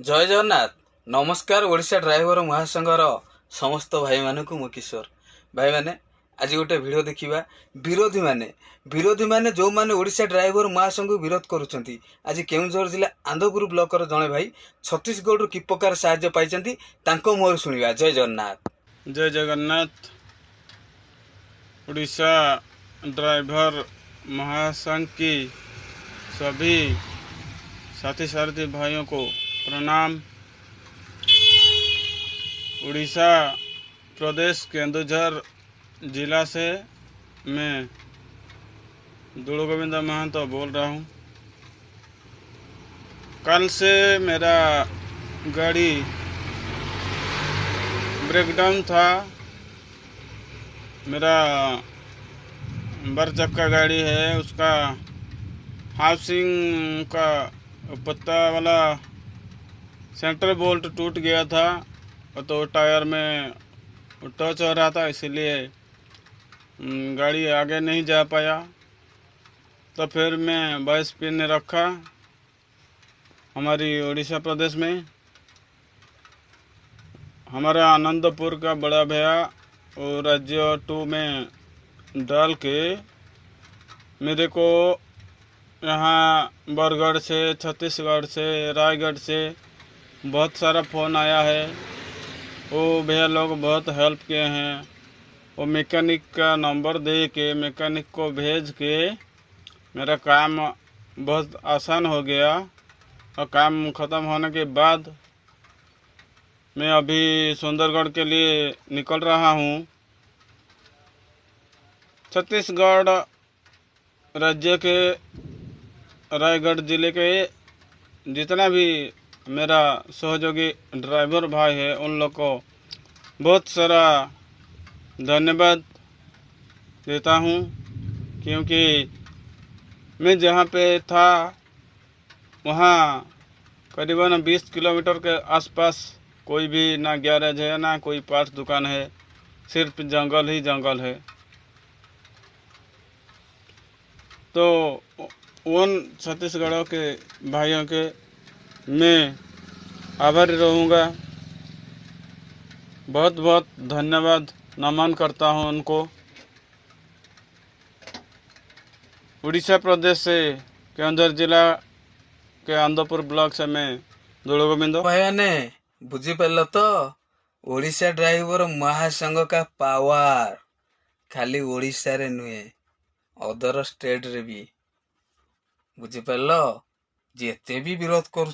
जय जगन्नाथ। नमस्कार। ओडिशा ड्राइवर महासंघर समस्त भाई मानक मु किशोर भाई माने आज गोटे वीडियो देखिबा। विरोधी माने जो माने ओडिशा ड्राइवर महासंघ को विरोध करूछंती आज केउंझर जिला आंदपुर ब्लॉक रो जणे भाई छत्तीसगढ़ की प्रकार सहायता पाइछंती तांको मोर सुनिबा। जय जगन्नाथ। जय जगन्नाथ। उड़ीसा ड्राइवर महासंघ की सभी साथी सारथी भाइयों को प्रणाम। उड़ीसा प्रदेश केंदुझर जिला से मैं दुड़ो गोविंद महंतो बोल रहा हूँ। कल से मेरा गाड़ी ब्रेकडाउन था। मेरा बर चक्का गाड़ी है, उसका हाउसिंग का पत्ता वाला सेंटर बोल्ट टूट गया था, तो टायर में टच हो रहा था, इसीलिए गाड़ी आगे नहीं जा पाया। तो फिर मैं 22 पिन रखा हमारी उड़ीसा प्रदेश में। हमारा आनंदपुर का बड़ा भैया और राज्य 2 में डाल के मेरे को यहाँ बरगढ़ से, छत्तीसगढ़ से, रायगढ़ से बहुत सारा फ़ोन आया है। वो भैया लोग बहुत हेल्प किए हैं। वो मैकेनिक का नंबर दे के मैकेनिक को भेज के मेरा काम बहुत आसान हो गया। और काम ख़त्म होने के बाद मैं अभी सुंदरगढ़ के लिए निकल रहा हूँ। छत्तीसगढ़ राज्य के रायगढ़ जिले के जितना भी मेरा सहयोगी ड्राइवर भाई है, उन लोग को बहुत सारा धन्यवाद देता हूँ, क्योंकि मैं जहाँ पे था वहाँ करीबन 20 किलोमीटर के आसपास कोई भी ना गैरेज है, ना कोई पार्ट्स दुकान है, सिर्फ जंगल ही जंगल है। तो उन छत्तीसगढ़ के भाइयों के मैं आभारी रहूँगा। बहुत बहुत धन्यवाद नमन करता हूँ उनको। उड़ीसा प्रदेश से केंदुझर जिला के आनंदपुर ब्लॉक से मैं दुड़ो गोविंद। भाई माने बुझी पारल तो ओडिशा ड्राइवर महासंघ का पावर खाली ओडिशा रे नुहे, अदर स्टेट रे भी बुझी पारल। जेते भी विरोध कर